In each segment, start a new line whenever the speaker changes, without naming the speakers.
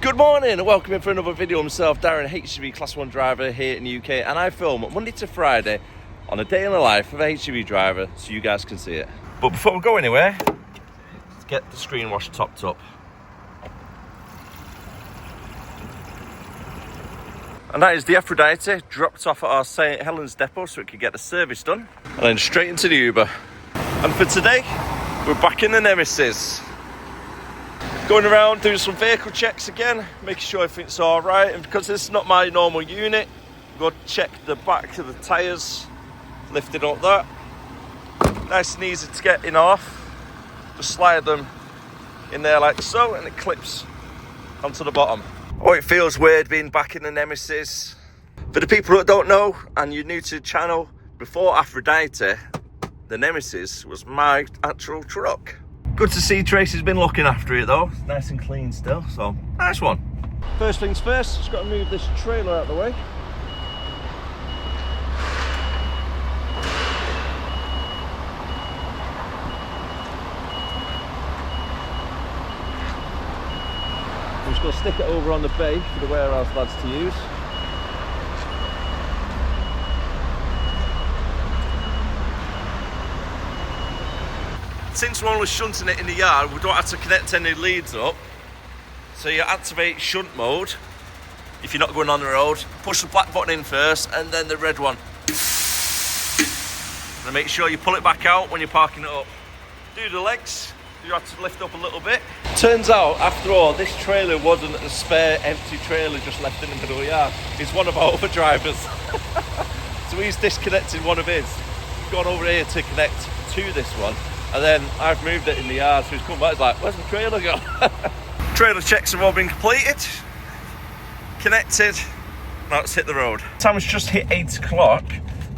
Good morning and welcome in for another video. Myself, Darren, HGV Class 1 driver here in the UK, and I film Monday to Friday on a day in the life of a HGV driver so you guys can see it. But before we go anywhere, let's get the screen wash topped up. And that is the Aphrodite dropped off at our St Helens depot so it could get the service done. And then straight into the Uber. And for today, we're back in the Nemesis. Going around doing some vehicle checks again, making sure everything's all right. And because this is not my normal unit, go check the back of the tyres, lifting up that. Nice and easy to get in off. Just slide them in there like so, and it clips onto the bottom. Oh, it feels weird being back in the Nemesis. For the people that don't know, and you're new to the channel, before Aphrodite, the Nemesis was my actual truck. Good to see Tracy's been looking after it though. It's nice and clean still, so nice one. First things first, just got to move this trailer out of the way. I'm just going to stick it over on the bay for the warehouse lads to use. Since we're only shunting it in the yard, we don't have to connect any leads up. So you activate shunt mode if you're not going on the road. Push the black button in first and then the red one. And make sure you pull it back out when you're parking it up. Do the legs, you have to lift up a little bit. Turns out, after all, this trailer wasn't a spare empty trailer just left in the middle of the yard. It's one of our other drivers. So he's disconnected one of his. Gone over here to connect to this one. And then I've moved it in the yard, so he's come back, he's like, where's the trailer gone? Trailer checks have all been completed, connected, now let's hit the road. Time has just hit 8 o'clock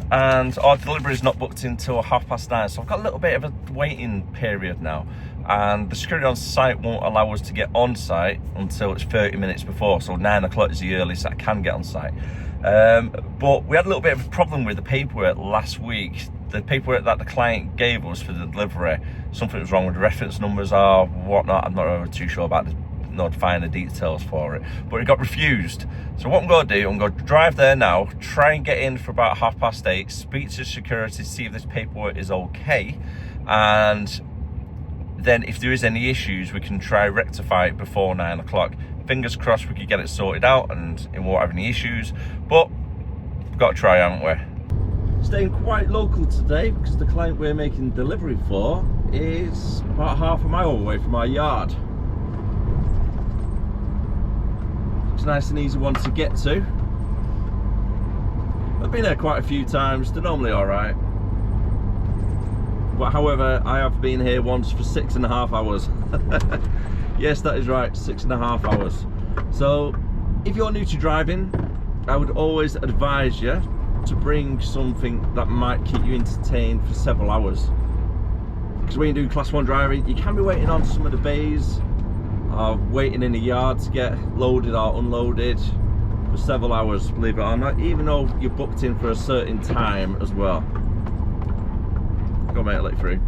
and our delivery is not booked until 9:30, so I've got a little bit of a waiting period now. And the security on site won't allow us to get on site until it's 30 minutes before, so 9 o'clock is the earliest I can get on site. But we had a little bit of a problem with the paperwork last week. The paperwork that the client gave us for the delivery, something was wrong with the reference numbers or whatnot. I'm not really too sure about notifying the details for it, but it got refused. So what I'm going to do, I'm going to drive there now, try and get in for about 8:30, speak to security, see if this paperwork is okay, and then if there is any issues, we can try rectify it before 9 o'clock. Fingers crossed we could get it sorted out and it won't have any issues, but we've got to try, haven't we? Staying quite local today because the client we're making delivery for is about half a mile away from our yard. It's a nice and easy one to get to. I've been there quite a few times, they're normally alright. But however, I have been here once for 6.5 hours. Yes, that is right, 6.5 hours. So if you're new to driving, I would always advise you to bring something that might keep you entertained for several hours. Because when you do class 1 driving, you can be waiting on some of the bays or waiting in the yard to get loaded or unloaded for several hours, believe it or not, even though you're booked in for a certain time as well. Go mate, let it through.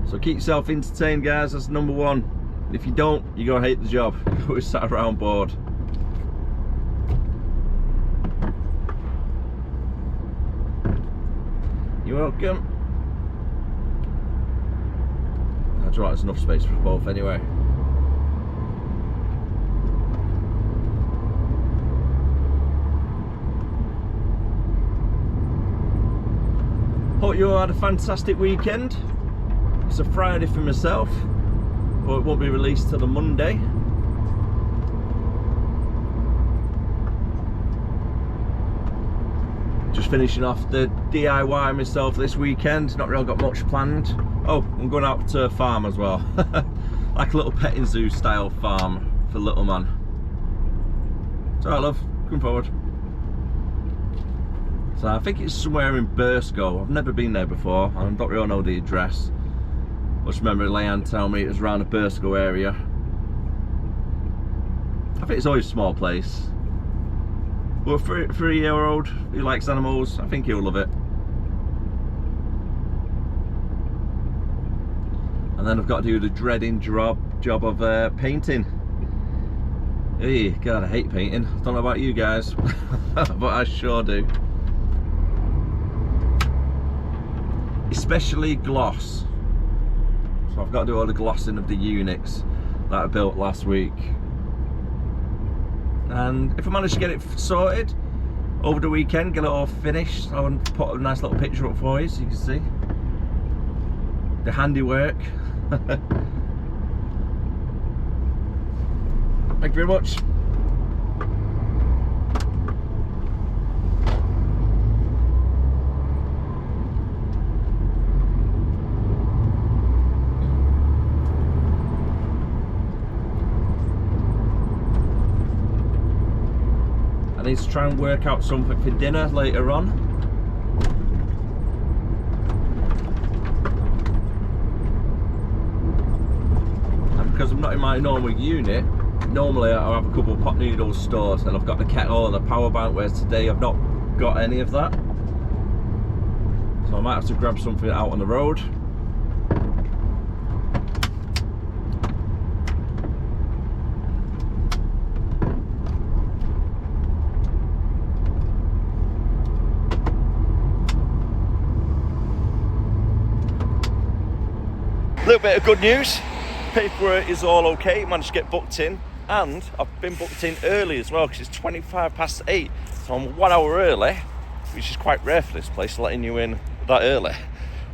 So keep yourself entertained, guys, that's number one. If you don't, you're gonna hate the job. We're sat around bored. You're welcome. That's right, there's enough space for both anyway. Hope you all had a fantastic weekend. It's a Friday for myself, but it won't be released till the Monday. Just finishing off the DIY myself this weekend, not really got much planned. Oh, I'm going out to a farm as well. Like a little petting zoo style farm for little man. It's alright love, come forward. So I think it's somewhere in Burscough. I've never been there before, I don't really know the address. I just remember Leanne telling me it was around the Burscough area. I think it's always a small place. But for a 3-year-old who likes animals, I think he'll love it. and then I've got to do the dreading job of painting. Hey, God, I hate painting. I don't know about you guys, but I sure do. Especially gloss. So I've got to do all the glossing of the units that I built last week. And if I manage to get it sorted over the weekend, get it all finished, I want to put a nice little picture up for you so you can see the handiwork. Thank you very much. I need to try and work out something for dinner later on. And because I'm not in my normal unit, normally I have a couple of pot noodles stores, and I've got the kettle and the power bank, whereas today I've not got any of that. So I might have to grab something out on the road. A little bit of good news, paperwork is all okay, managed to get booked in, and I've been booked in early as well because it's 8:25, so I'm 1 hour early, which is quite rare for this place, letting you in that early.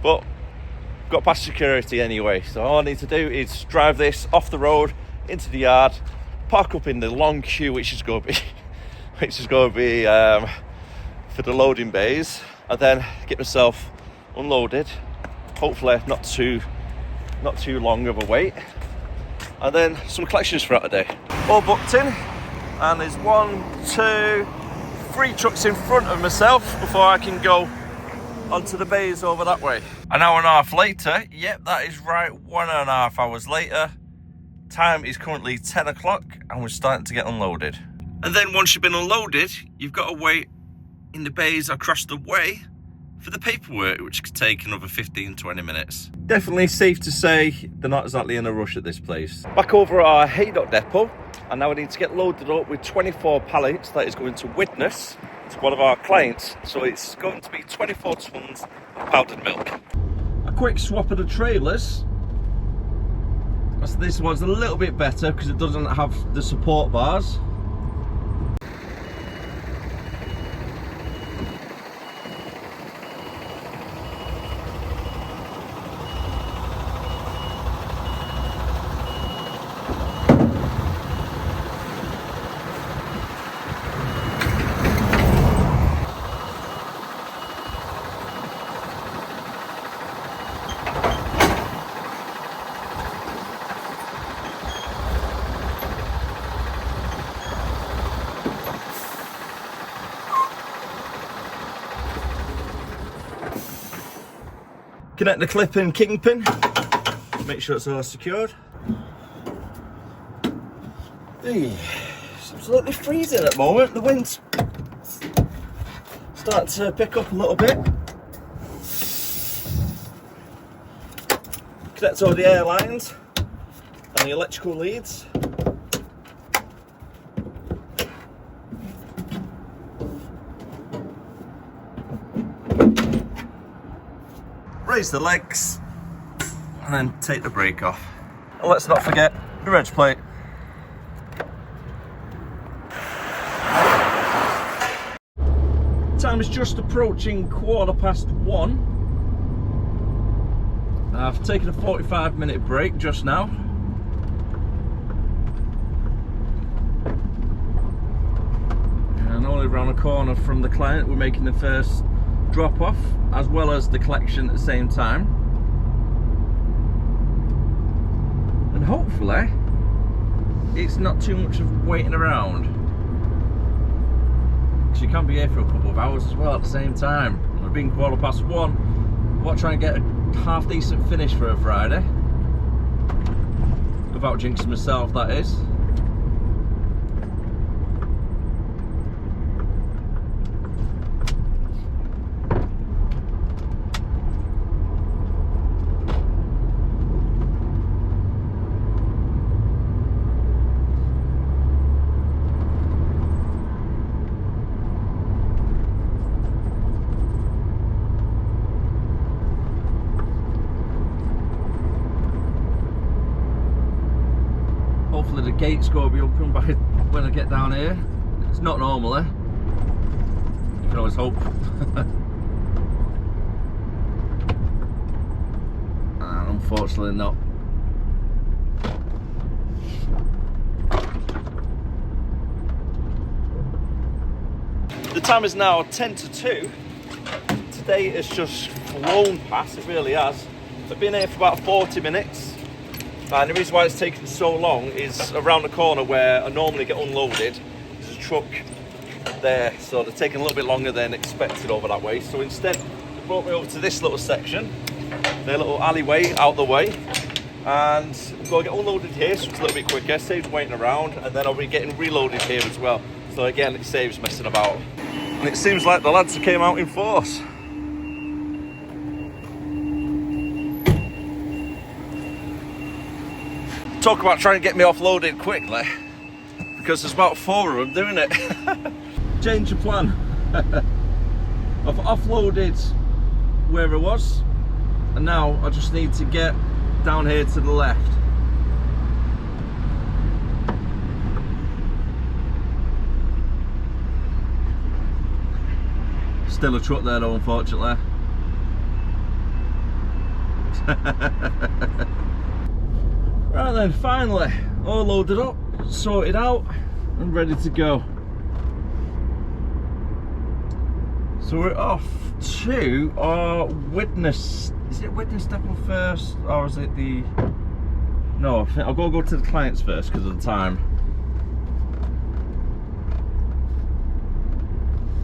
But got past security anyway, so all I need to do is drive this off the road into the yard, park up in the long queue, which is going to be for the loading bays, and then get myself unloaded. Hopefully not too long of a wait, and then some collections throughout the day. All booked in, and there's 1, 2, 3 trucks in front of myself before I can go onto the bays over that way. An hour and a half later, yep, that is right, 1.5 hours later. Time is currently 10 o'clock and we're starting to get unloaded. And then once you've been unloaded, you've got to wait in the bays across the way for the paperwork, which could take another 15-20 minutes. Definitely safe to say they're not exactly in a rush at this place. Back over at our Haydock depot, and now I need to get loaded up with 24 pallets that is going to Widnes, to one of our clients. So it's going to be 24 tons of powdered milk. A quick swap of the trailers. So this one's a little bit better because it doesn't have the support bars. Connect the clip and kingpin, make sure it's all secured. It's absolutely freezing at the moment, the wind's starting to pick up a little bit. Connect all the air lines and the electrical leads. Raise the legs and then take the brake off. And let's not forget the reg plate. Time is just approaching 1:15. I've taken a 45-minute break just now. And only around the corner from the client we're making the first drop off as well as the collection at the same time, and hopefully it's not too much of waiting around, because you can be here for a couple of hours as well at the same time. We've been 1:15. What, trying to get a half decent finish for a Friday without jinxing myself, that is. Hopefully the gate's going to be open by when I get down here. It's not normally. You can always hope. And unfortunately not. The time is now 10 to 2. Today has just flown past, it really has. I've been here for about 40 minutes. And the reason why it's taken so long is around the corner where I normally get unloaded. There's a truck there, so they're taking a little bit longer than expected over that way. So instead, they brought me over to this little section, their little alleyway out the way. And I'm going to get unloaded here, so it's a little bit quicker, saves waiting around, and then I'll be getting reloaded here as well. So again, it saves messing about. And it seems like the lads came out in force. Talk about trying to get me offloaded quickly, because there's about 4 of them doing it. Change of plan. I've offloaded where I was, and now I just need to get down here to the left. Still a truck there though, unfortunately. Right then, finally, all loaded up, sorted out, and ready to go. So we're off to our witness. Is it witness depot first, or is it the? No, I think I'll go to the clients first because of the time.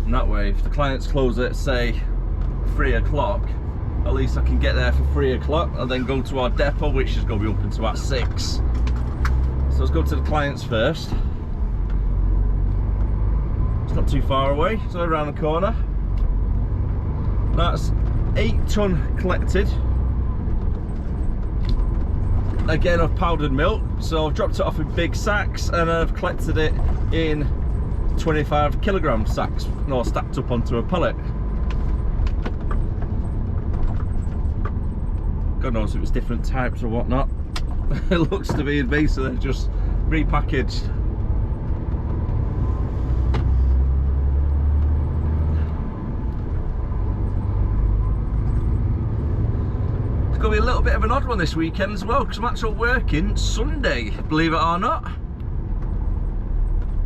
And that way, if the clients close at say 3 o'clock, at least I can get there for 3 o'clock and then go to our depot, which is going to be open to about 6. So let's go to the clients first. It's not too far away, it's around the corner. That's 8 ton collected. Again, of powdered milk. So I've dropped it off in big sacks and I've collected it in 25 kilogram sacks, no, stacked up onto a pallet. God knows if it's different types or whatnot. It looks to be basically just repackaged. It's going to be a little bit of an odd one this weekend as well, because I'm actually working Sunday, believe it or not.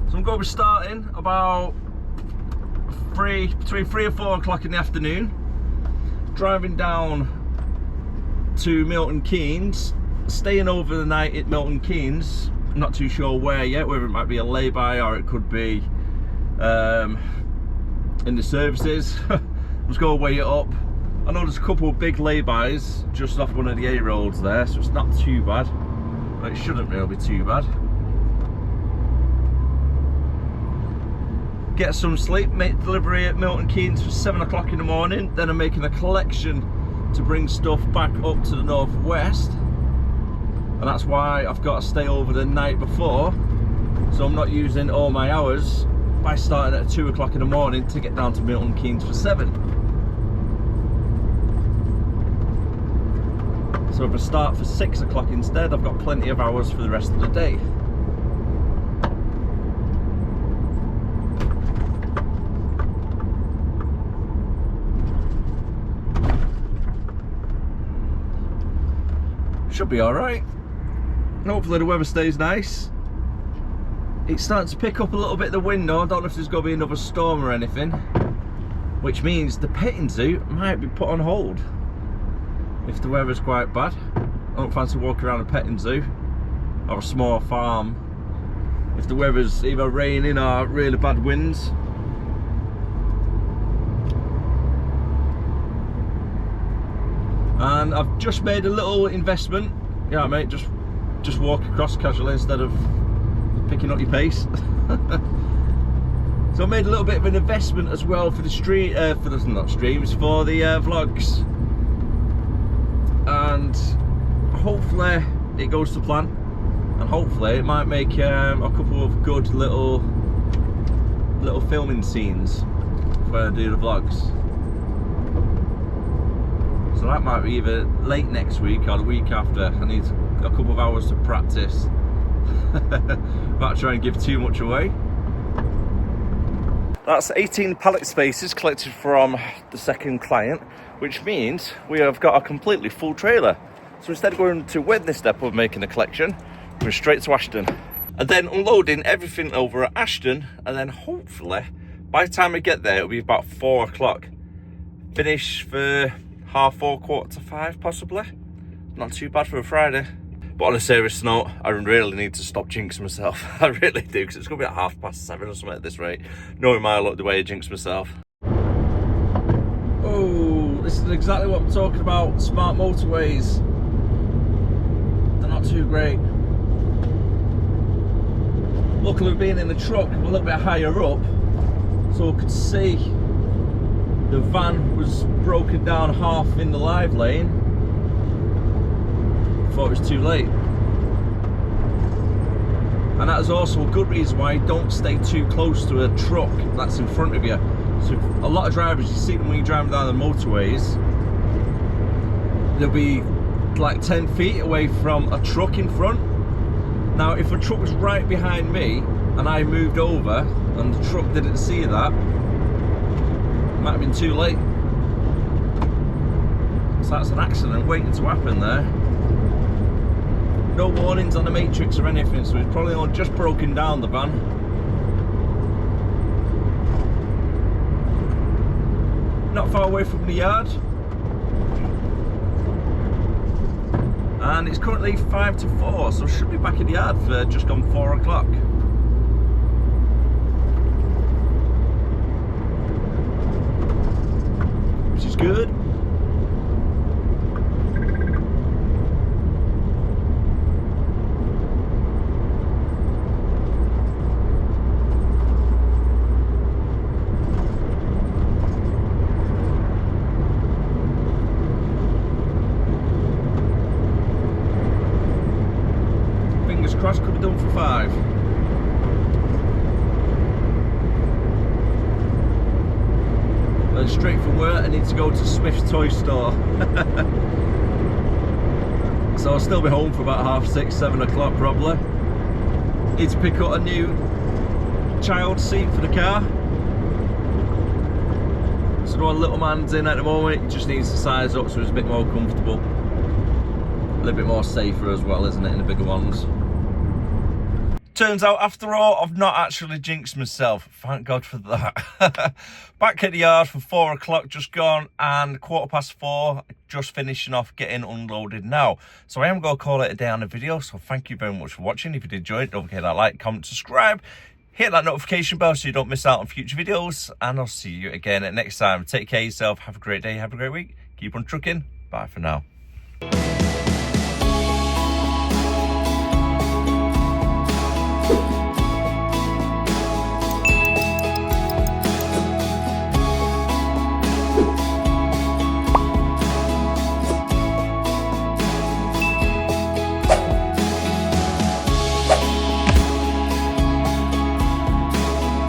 So I'm going to be starting about between 3 and 4 o'clock in the afternoon, driving down to Milton Keynes, staying over the night at Milton Keynes. I'm not too sure where yet, whether it might be a lay-by or it could be in the services. I'm just going to weigh it up. I know there's a couple of big lay-bys just off one of the A roads there, so it's not too bad, but it shouldn't really be too bad. Get some sleep, make delivery at Milton Keynes for 7 o'clock in the morning, then I'm making a collection to bring stuff back up to the northwest, and that's why I've got to stay over the night before, so I'm not using all my hours by starting at 2 o'clock in the morning to get down to Milton Keynes for 7. So if I start for 6 o'clock instead, I've got plenty of hours for the rest of the day. Should be alright. Hopefully the weather stays nice. It's starting to pick up a little bit the wind now. I don't know if there's going to be another storm or anything, which means the petting zoo might be put on hold if the weather's quite bad. I don't fancy walking around a petting zoo or a small farm if the weather's either raining or really bad winds. And I've just made a little investment. Yeah, mate, just walk across casually instead of picking up your pace. So I made a little bit of an investment as well for the stream, for the vlogs, and hopefully it goes to plan, and hopefully it might make a couple of good little filming scenes when I do the vlogs. So that might be either late next week or the week after. I need a couple of hours to practice About to try and give too much away. That's 18 pallet spaces collected from the second client, which means we have got a completely full trailer. So instead of going to Wednesday depot and making a collection, we're straight to Ashton. And then unloading everything over at Ashton, and then hopefully, by the time we get there, it'll be about 4 o'clock. Finish for 4:30, 4:45 possibly. Not too bad for a Friday. But on a serious note, I really need to stop jinxing myself. I really do, because it's going to be at 7:30 or something at this rate. Knowing my luck, the way I jinx myself. Oh, this is exactly what I'm talking about. Smart motorways. They're not too great. Luckily, being in the truck, we're a little bit higher up, so I could see the van was broken down half in the live lane. Thought it was too late. And that is also a good reason why you don't stay too close to a truck that's in front of you. So a lot of drivers, you see them when you're driving down the motorways, they'll be like 10 feet away from a truck in front. Now, if a truck was right behind me and I moved over and the truck didn't see that, it might have been too late. So that's an accident waiting to happen there. No warnings on the matrix or anything, so it's probably only just broken down, the van. Not far away from the yard. And it's currently 5 to 4, so should be back in the yard for just gone 4 o'clock. Which is good. Cross could be done for 5. Then straight from work I need to go to Smith's toy store. So I'll still be home for about 6:30, 7 o'clock probably. Need to pick up a new child seat for the car. So the one little man's in at the moment, he just needs to size up so it's a bit more comfortable. A little bit more safer as well, isn't it, in the bigger ones. Turns out, after all, I've not actually jinxed myself. Thank God for that. Back at the yard for 4 o'clock just gone, and 4:15, just finishing off getting unloaded now. So I am going to call it a day on the video. So thank you very much for watching. If you did enjoy it, don't forget that like, comment, subscribe. Hit that notification bell so you don't miss out on future videos. And I'll see you again at next time. Take care of yourself. Have a great day. Have a great week. Keep on trucking. Bye for now.